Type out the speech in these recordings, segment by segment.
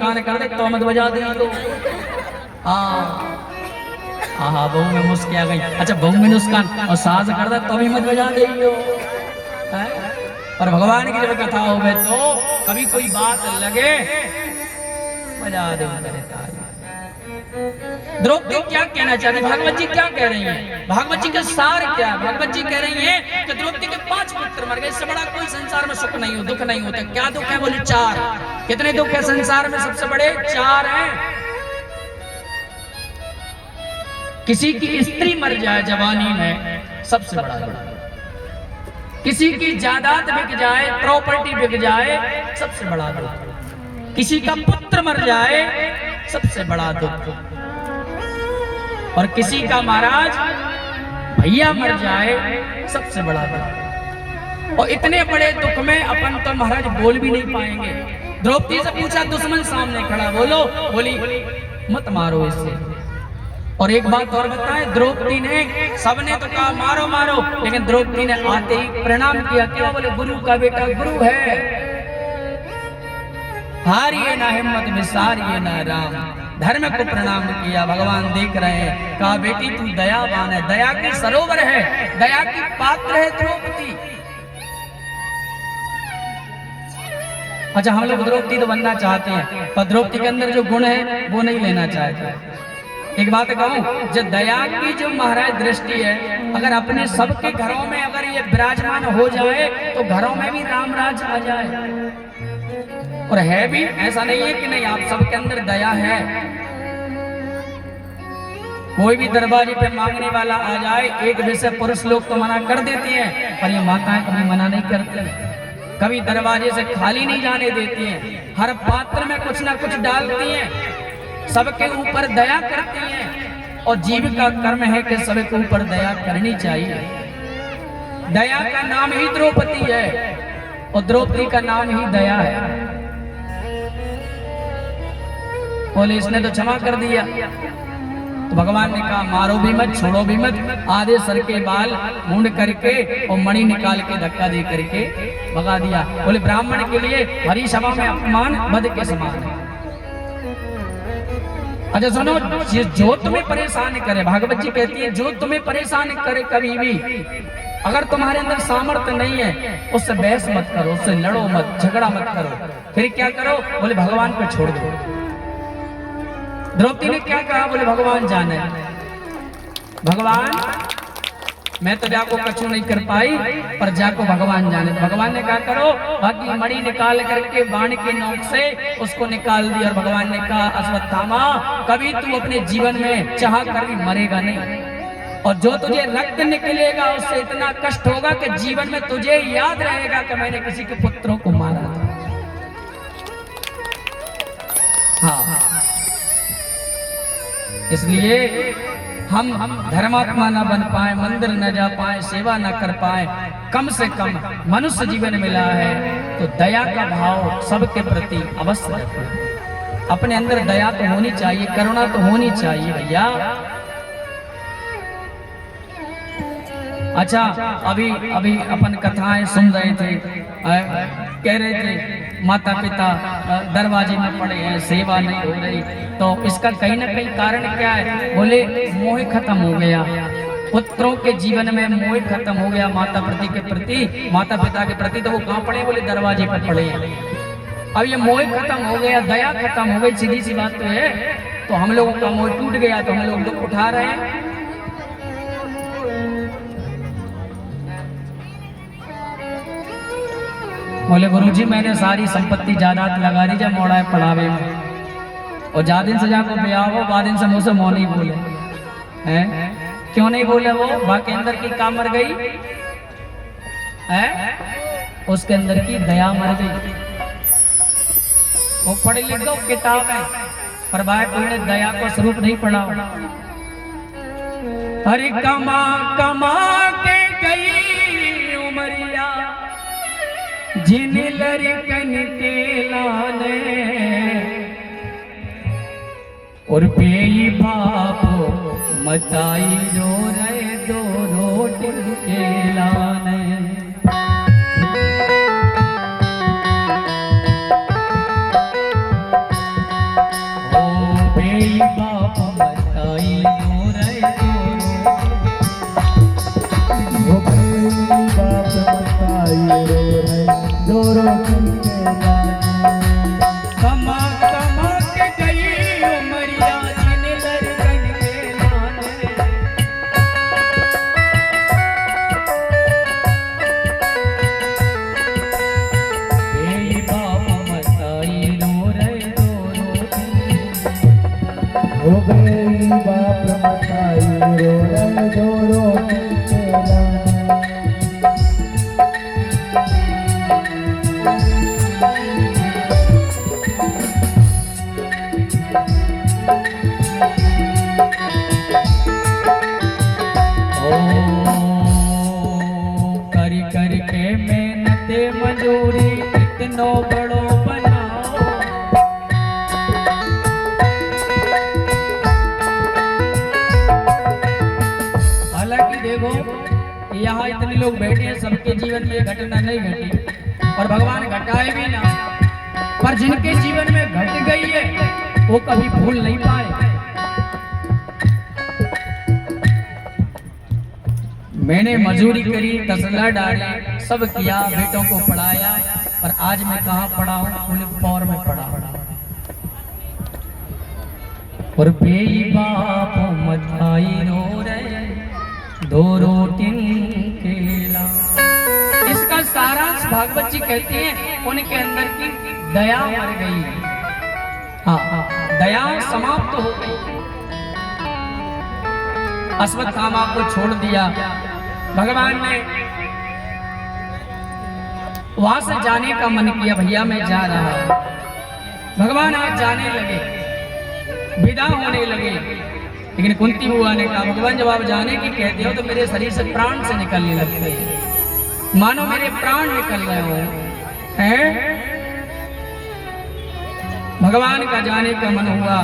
नुकसान कर दे तो मत बजा दे। हाँ बहू में मुस्क आ गई। अच्छा बहू में नुकसान और सास कर दे तो भी मत बजा दे। और भगवान की जब कथा हो गए तो कभी कोई बात लगे बजा दो। द्रौपदी क्या कहना चाहती, भागवत जी क्या कह रही हैं? भागवत जी का सार क्या? भागवत जी कह रही हैं कि द्रौपदी के 5 पुत्र मर गए, इससे बड़ा कोई संसार में सुख नहीं हो, दुख नहीं होता। क्या दुख है? बोले 4। कितने दुख है संसार में? सबसे बड़े 4 हैं। किसी की स्त्री मर जाए जवानी में, सबसे बड़ा दुख। किसी की जायदाद बिक जाए, प्रॉपर्टी बिक जाए, सबसे बड़ा दुख। किसी का पुत्र मर जाए, सबसे बड़ा दुख। और किसी का महाराज भैया मर जाए, सबसे बड़ा दुख। और इतने बड़े दुख में अपन तो महाराज बोल भी नहीं पाएंगे। द्रौपदी से पूछा, दुश्मन सामने खड़ा, बोलो। बोली मत मारो इससे। और एक बात और बताएं, द्रौपदी ने, सबने तो कहा मारो मारो, लेकिन द्रौपदी ने आते ही प्रणाम किया। क्या? बोले गुरु का बेटा गुरु है, हारिए ना हिम्मत विसारिए ना राम। धर्म को प्रणाम किया। भगवान देख रहे हैं। कहा बेटी तू दयावान है, दया की सरोवर है, दया की पात्र है द्रौपदी। अच्छा हम लोग द्रौपदी तो बनना चाहते हैं, पर द्रौपदी के अंदर जो गुण है वो नहीं लेना चाहते। एक बात कहूं, जो दया की जो महाराज दृष्टि है, अगर अपने सबके घरों में अगर ये विराजमान हो जाए तो घरों में भी राम राज आ जाए। और है भी, ऐसा नहीं है कि नहीं, आप सबके अंदर दया है। कोई भी दरवाजे पे मांगने वाला आ जाए, एक वैसे पुरुष लोग तो मना कर देते हैं, पर ये माताएं कभी मना नहीं करती। कभी दरवाजे से खाली नहीं जाने देती हैं, हर पात्र में कुछ ना कुछ डालती हैं, सबके ऊपर दया करती हैं। और जीव का कर्म है कि सबके ऊपर दया करनी चाहिए। दया का नाम ही द्रौपदी है और द्रौपदी का नाम ही दया है। बोले इसने तो क्षमा कर दिया, तो भगवान ने कहा मारो भी मत, छोड़ो भी मत। आधे सर के बाल मुंड करके और मणि निकाल के धक्का दे करके भगा दिया। बोले ब्राह्मण के लिए हरी सभा में अपमान वध के समान है। अच्छा सुनो, जो तुम्हें परेशान करे, भागवत जी कहती है जो तुम्हें परेशान करे कभी भी, अगर तुम्हारे अंदर सामर्थ्य नहीं है, उससे बहस मत करो, उससे लड़ो मत, झगड़ा मत करो। फिर क्या करो? बोले भगवान पे छोड़ दो। द्रौपदी ने क्या कहा? बोले भगवान जाने, भगवान मैं तो जाको कछु नहीं कर पाई, पर जाको भगवान जाने। भगवान ने क्या करो? बाकी मणि निकाल करके बाण के नोक से उसको निकाल दिया। और भगवान ने कहा अश्वत्थामा, कभी तू अपने जीवन में चाह कर भी मरेगा नहीं, और जो तुझे रक्त निकलेगा उससे इतना कष्ट होगा कि जीवन में तुझे याद रहेगा कि मैंने किसी के पुत्रों को मारा था। हाँ, इसलिए हम धर्मात्मा न बन पाए, मंदिर न जा पाए, सेवा न कर पाए, कम से कम मनुष्य जीवन मिला है तो दया का भाव सबके प्रति अवश्य रखें। अपने अंदर दया तो होनी चाहिए, करुणा तो होनी चाहिए भैया। अच्छा अभी अपन कथाएं सुन रहे थे, कह रहे थे माता पिता दरवाजे में पड़े हैं, सेवा नहीं हो रही, तो इसका कहीं ना कहीं कारण क्या है? बोले मोह खत्म हो गया, पुत्रों के जीवन में मोह खत्म हो गया माता पिता के प्रति, तो वो कहाँ पड़े? बोले दरवाजे पर पड़े हैं। अब ये मोह खत्म हो गया, दया खत्म हो गई, सीधी सी बात तो है। तो हम लोगों का मोह टूट गया, तो हम लोग दुख उठा रहे हैं। बोले गुरुजी मैंने सारी संपत्ति जायदाद लगा दी जब मोड़ा है पढ़ावे में, और जा दिन से जाको ब्याह हो, बा दिन से मुझसे मोह नहीं बोले हैं। क्यों नहीं बोले? वो बाकी अंदर की काम मर गई है, उसके अंदर की दया मर गई। वो पढ़े लिखो किताब है, पर भाई तुमने दया को स्वरूप नहीं पढ़ा। हरे कमा कमा के गई उमरिया, जिन लड़कन के लाने, और पेई बाप मताई रो रहे दो रोटी के लाने। हो गई बाप मताई रोरण जोरो केला करी करी के मेहनत मजूरी इतनो बड़ो बनाओ। हालांकि देखो यहाँ इतने लोग बैठे हैं, सबके जीवन में घटना नहीं घटी और भगवान घटाए भी ना, पर जिनके जीवन में घट गई है वो कभी भूल नहीं पाए। मैंने मजूरी करी, तसला डाली, सब किया, बेटों को पढ़ाया, पर आज मैं कहाँ पढ़ा हूँ? पुलिस पौर में पढ़ा हूँ। और बेई बाप मथाई रो रहे दो रोटी केला। इसका सारांश भागवत जी कहते हैं उनके अंदर की दया मर गई। हाँ, दया समाप्त हो गई। अश्वत्थामा को छोड़ दिया। भगवान ने वहां से जाने का मन किया, भैया मैं जा रहा हूं। भगवान आज जाने लगे, विदा होने लगे, लेकिन कुंती बुआ ने कहा भगवान जब आप जाने की कहते हो तो मेरे शरीर से प्राण से निकलने लगते हैं, मानो मेरे प्राण निकल रहे हो हैं। भगवान का जाने का मन हुआ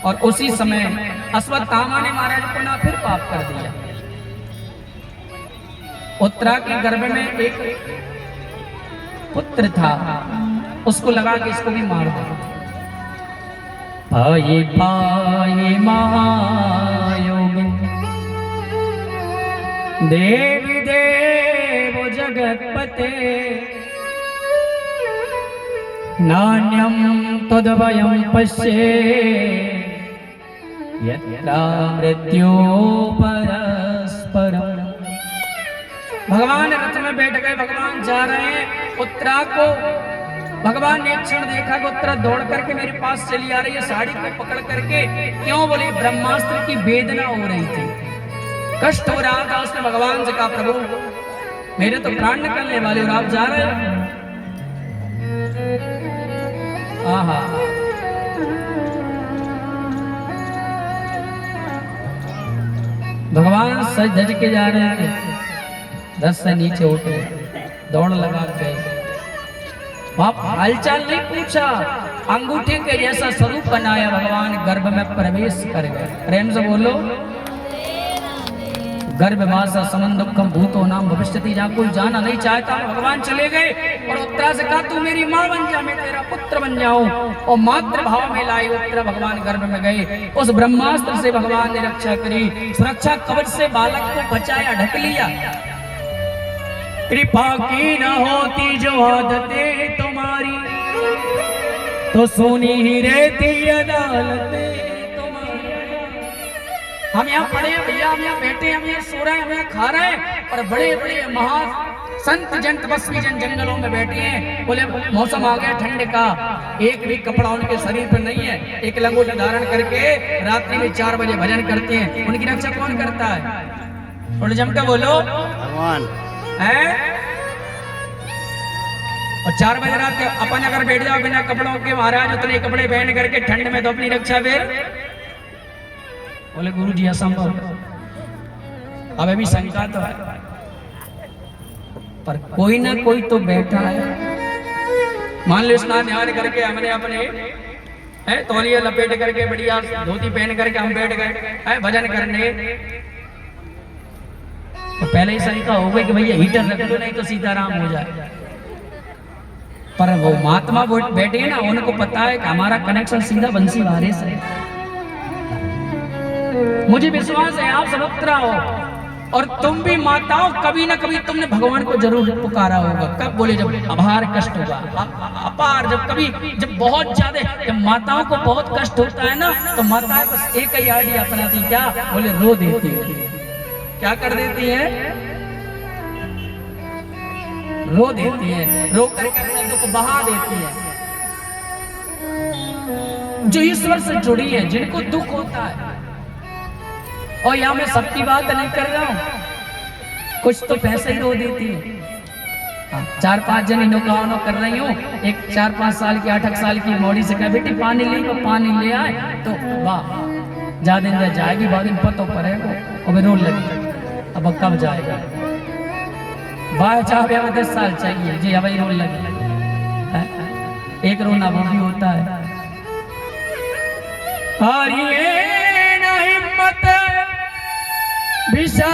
और उसी समय अश्वत्थामा ने महाराज को ना फिर पाप कर दिया। उत्तरा के गर्भ में एक पुत्र था, उसको लगा कि इसको भी मार दो। पाये पाये महायोगी देवी देव जगतपते नान्यम तद्वयं पश्ये यत्रा मृत्यो परस्परम्। भगवान रथ में बैठ गए, भगवान जा रहे हैं। उत्तरा को भगवान ने एक क्षण देखा कि उत्तरा दौड़ करके मेरे पास चली आ रही है, साड़ी को पकड़ करके। क्यों? बोले ब्रह्मास्त्र की वेदना हो रही थी, कष्ट हो रहा था। उसने भगवान से कहा प्रभु मेरे तो प्राण निकलने वाले और आप जा रहे हैं। आहा, भगवान सज धज के जा रहे थे, रथ से नीचे उतरे, दौड़ लगा गए। वहां हालचाल नहीं पूछा, अंगूठे के जैसा स्वरूप बनाया, भगवान गर्भ में प्रवेश कर गए। प्रेम से बोलो, गर्भवासा समन दुखम भूतो नाम भविष्यति। जहाँ कोई जाना नहीं चाहता भगवान चले गए और उत्तरा से कहा तू मेरी माँ बन जा, मैं तेरा पुत्र बन जाऊं। और मातृ भाव में लाई उत्तरा भगवान गर्भ में गए। उस ब्रह्मास्त्र से भगवान ने रक्षा करी, सुरक्षा कवच से बालक को बचाया, ढक लिया। कृपा की न होती जो आदतें तुम्हारी तो सोनी ही रहती अदालतें तुम्हारी। हम यहाँ पढ़े भैया, हम यहाँ बैठे, हम यहाँ सो रहे हैं, हम यहाँ खा रहे हैं, और बड़े बड़े महा संत जन तपस्वी जन जंगलों में बैठे हैं। बोले मौसम आ गया ठंड का, एक भी कपड़ा उनके शरीर पर नहीं है, एक लंगोट धारण करके रात्रि में 4 बजे भजन करते हैं। उनकी रक्षा कौन करता है? थोड़ा जमकर बोलो, भगवान है। और 4 बजे रात के अपन अगर बैठ जाओ बिना कपड़ों के, महाराज उतने कपड़े पहन करके ठंड में तो अपनी रक्षा फिर। बोले गुरु जी असंभव, अब अभी शंका तो है, पर कोई ना कोई तो बैठा है। मान लो स्नान ध्यान करके हमने अपने तौलिया लपेट करके बढ़िया धोती पहन करके हम बैठ गए भजन करने, तो पहले ही शंका हो गई कि भैया हीटर रख लो नहीं तो सीताराम हो जाए। पर वो महात्मा बैठे ना, उनको पता है कि हमारा कनेक्शन सीधा बंसी वारे से। मुझे विश्वास है आप सब उत्तरा हो, और तुम भी माताओं कभी ना कभी तुमने भगवान को जरूर पुकारा होगा। कब? बोले जब अभार कष्ट होगा, अपार, जब कभी, जब बहुत ज्यादा, जब माताओं को बहुत कष्ट होता है ना, तो माताएं बस एक ही आइडिया अपनाती, क्या? बोले रो देती है। क्या कर देती है? रो देती है, रो करके अपना दुख बहा देती है। जो ईश्वर से जुड़ी है, जिनको दुख होता है। और यहां मैं सबकी बात नहीं कर रहा हूं, कुछ तो पैसे ही रो देती है। 4-5 जनी नौकावनो कर रही हूँ, एक 4-5 साल की 8 साल की मोड़ी से कह बेटी पानी ली, वो पानी ले आए तो वाह जा दिन रह जाएगी, बाद दिन पतो पड़ेगा और रो लगी। अब कब जाएगा? बाहर चाहे हमें 10 साल चाहिए जी, अब रो लगी। एक रोना वो भी होता है। और ये ना हिम्मत विशा